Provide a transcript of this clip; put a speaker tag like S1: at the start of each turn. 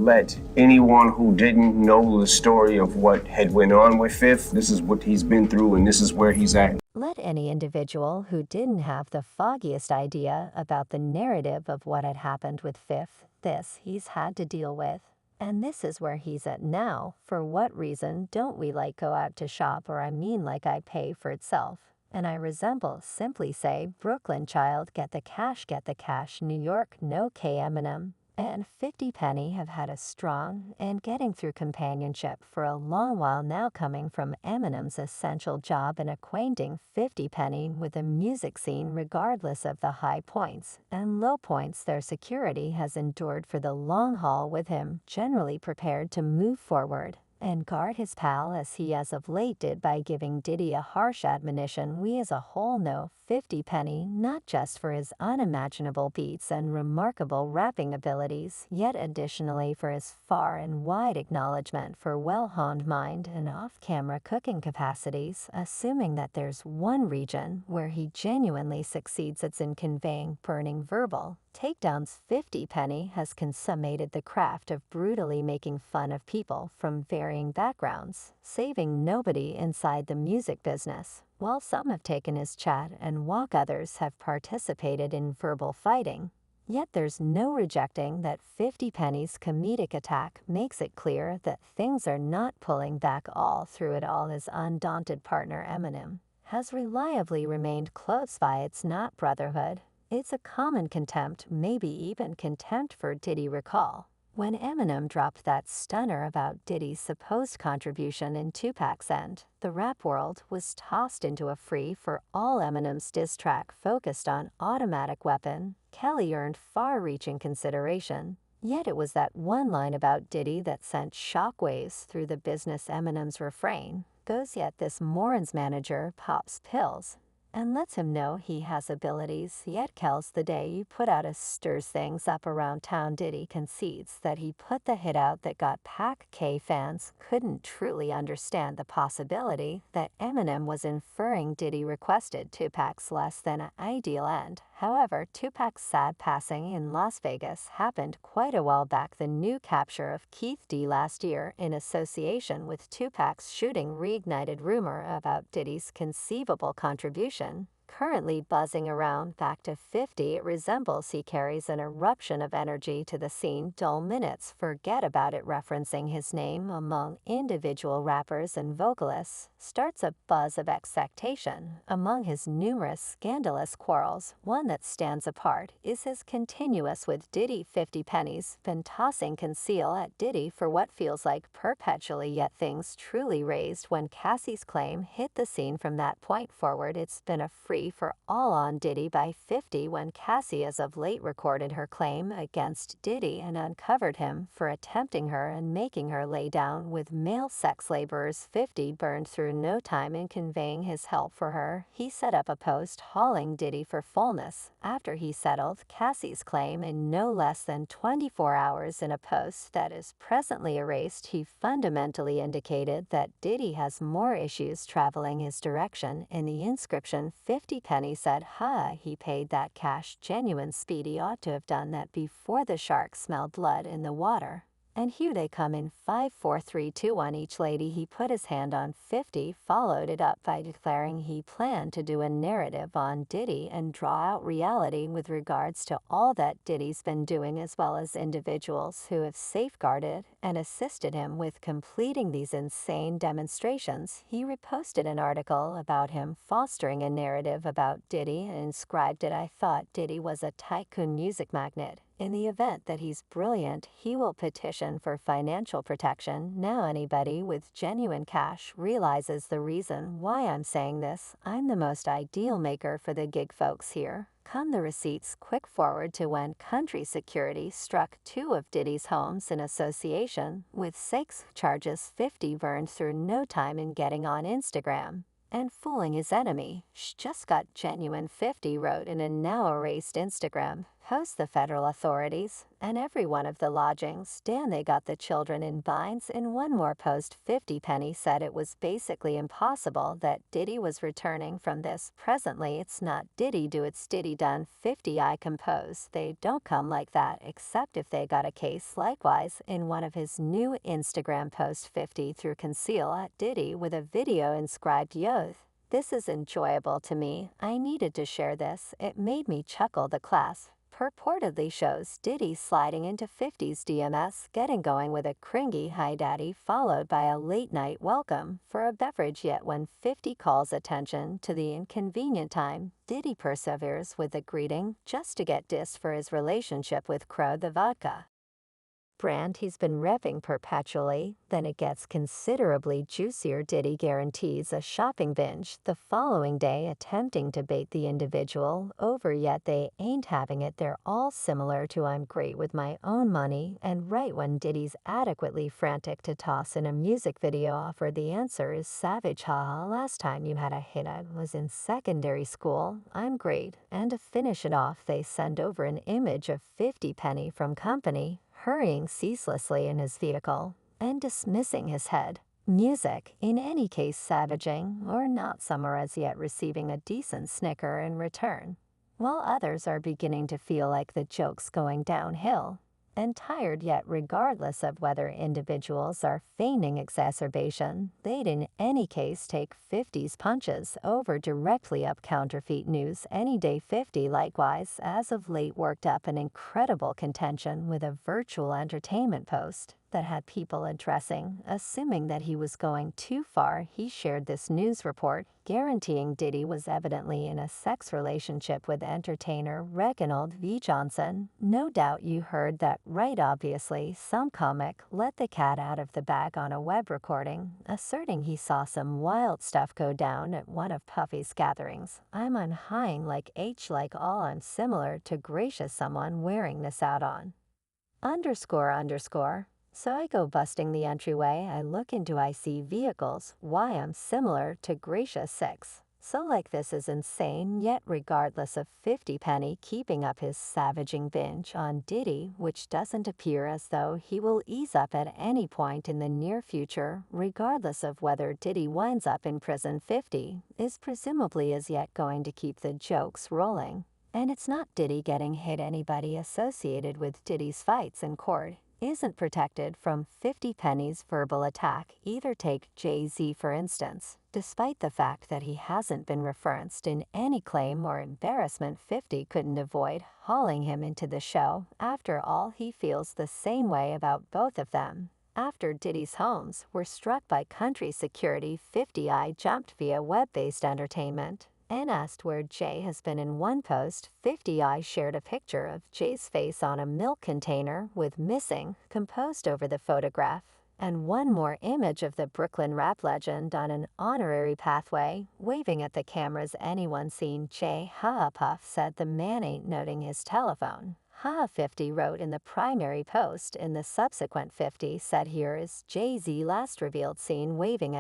S1: let anyone who didn't know the story of what had went on with Fifth, this is what he's been through and this is where he's at.
S2: Let any individual who didn't have the foggiest idea about the narrative of what had happened with Fifth, this he's had to deal with. And this is where he's at now. For what reason don't we like go out to shop, or I mean like I pay for itself? And I resemble simply say, Brooklyn child, get the cash, New York, no K Eminem. And 50 Penny have had a strong and getting through companionship for a long while now, coming from Eminem's essential job in acquainting 50 Penny with the music scene regardless of the high points and low points their security has endured for the long haul, with him generally prepared to move forward and guard his pal as he as of late did by giving Diddy a harsh admonition. We as a whole know 50 Penny not just for his unimaginable beats and remarkable rapping abilities, yet additionally for his far and wide acknowledgement for well-honed mind and off-camera cooking capacities, assuming that there's one region where he genuinely succeeds, it's in conveying burning verbal takedowns. 50 Penny has consummated the craft of brutally making fun of people from varying backgrounds, saving nobody inside the music business. While some have taken his chat and walk, others have participated in verbal fighting. Yet there's no rejecting that 50 Penny's comedic attack makes it clear that things are not pulling back. All through it all, his undaunted partner Eminem has reliably remained close by. It's not brotherhood. It's a common contempt, maybe even contempt for Diddy. Recall when Eminem dropped that stunner about Diddy's supposed contribution in Tupac's end, the rap world was tossed into a free-for-all. Eminem's diss track focused on Automatic Weapon. Kelly earned far-reaching consideration. Yet it was that one line about Diddy that sent shockwaves through the business. Eminem's refrain goes, yet this Warns manager pops pills and lets him know he has abilities. Yet Kel's the day you put out a stirs things up around town. Diddy concedes that he put the hit out that got Pac. K fans couldn't truly understand the possibility that Eminem was inferring Diddy requested Tupac's less than ideal end. However, Tupac's sad passing in Las Vegas happened quite a while back. The new capture of Keith D last year in association with Tupac's shooting reignited rumor about Diddy's conceivable contribution. Currently buzzing around. Back to 50, it resembles he carries an eruption of energy to the scene. Dull minutes, forget about it, referencing his name among individual rappers and vocalists starts a buzz of expectation. Among his numerous scandalous quarrels, one that stands apart is his continuous with Diddy. 50 Penny's been tossing conceal at Diddy for what feels like perpetually, yet things truly raised when Cassie's claim hit the scene. From that point forward, it's been a free for all on Diddy by 50 when Cassie as of late recorded her claim against Diddy and uncovered him for attempting her and making her lay down with male sex laborers. 50 burned through no time in conveying his help for her. He set up a post hauling Diddy for fullness after he settled Cassie's claim in no less than 24 hours. In a post that is presently erased, he fundamentally indicated that Diddy has more issues traveling his direction. In the inscription, 50 Penny said, he paid that cash. Genuine Speedy ought to have done that before the shark smelled blood in the water. And here they come in 5, 4, 3, 2, 1 each. Lady, he put his hand on 50, followed it up by declaring he planned to do a narrative on Diddy and draw out reality with regards to all that Diddy's been doing, as well as individuals who have safeguarded and assisted him with completing these insane demonstrations. He reposted an article about him fostering a narrative about Diddy and inscribed it, "I thought Diddy was a tycoon music magnate. In the event that he's brilliant, he will petition for financial protection. Now anybody with genuine cash realizes the reason why I'm saying this. I'm the most ideal maker for the gig folks here." Come the receipts. Quick forward to when Country Security struck 2 of Diddy's homes in association with 6 charges. 50 burned through no time in getting on Instagram and fooling his enemy. Just got genuine. 50 wrote in a now erased Instagram post the federal authorities and every one of the lodgings. They got the children in binds. In one more post, 50 Penny said it was basically impossible that Diddy was returning from this. Presently, it's not Diddy do, it's Diddy done. 50 I compose. They don't come like that except if they got a case. Likewise, in one of his new Instagram posts, 50 threw conceal at Diddy with a video inscribed Youth. This is enjoyable to me. I needed to share this. It made me chuckle. The class purportedly shows Diddy sliding into 50's DMS, getting going with a cringy hi daddy, followed by a late-night welcome for a beverage. Yet when 50 calls attention to the inconvenient time, Diddy perseveres with the greeting just to get dissed for his relationship with Crow the vodka brand he's been repping perpetually. Then it gets considerably juicier. Diddy guarantees a shopping binge the following day, attempting to bait the individual over, yet they ain't having it. They're all similar to I'm great with my own money, and right when Diddy's adequately frantic to toss in a music video offer, the answer is savage. Haha, last time you had a hit I was in secondary school. I'm great. And to finish it off, they send over an image of 50 Penny from company, hurrying ceaselessly in his vehicle, and dismissing his head. Music, in any case savaging, or not, some are as yet receiving a decent snicker in return, while others are beginning to feel like the joke's going downhill, and tired. Yet regardless of whether individuals are feigning exacerbation, they'd in any case take 50's punches over directly up. Counterfeit news any day. 50 likewise as of late worked up an incredible contention with a virtual entertainment post that had people addressing, assuming that he was going too far. He shared this news report, guaranteeing Diddy was evidently in a sex relationship with entertainer Reginald V. Johnson. No doubt you heard that right. Obviously, some comic let the cat out of the bag on a web recording, asserting he saw some wild stuff go down at one of Puffy's gatherings. I'm unhigh like H, like all I'm similar to gracious someone wearing this out on __. So I go busting the entryway, I look into, I see vehicles, why I'm similar to gracious 6. So like this is insane. Yet regardless of 50 Penny keeping up his savaging binge on Diddy, which doesn't appear as though he will ease up at any point in the near future, regardless of whether Diddy winds up in prison, 50 is presumably as yet going to keep the jokes rolling. And it's not Diddy getting hit. Anybody associated with Diddy's fights in court isn't protected from 50 Penny's verbal attack. Either take Jay-Z for instance. Despite the fact that he hasn't been referenced in any claim or embarrassment, 50 couldn't avoid hauling him into the show. After all, he feels the same way about both of them. After Diddy's homes were struck by country security, 50 jumped via web-based entertainment and asked where Jay has been. In one post, 50 shared a picture of Jay's face on a milk container with missing composed over the photograph, and one more image of the Brooklyn rap legend on an honorary pathway, waving at the cameras. Anyone seen Jay? Haha, Puff said the man ain't noting his telephone. Haha, 50 wrote in the primary post. In the subsequent, 50 said here is Jay-Z last revealed seen waving at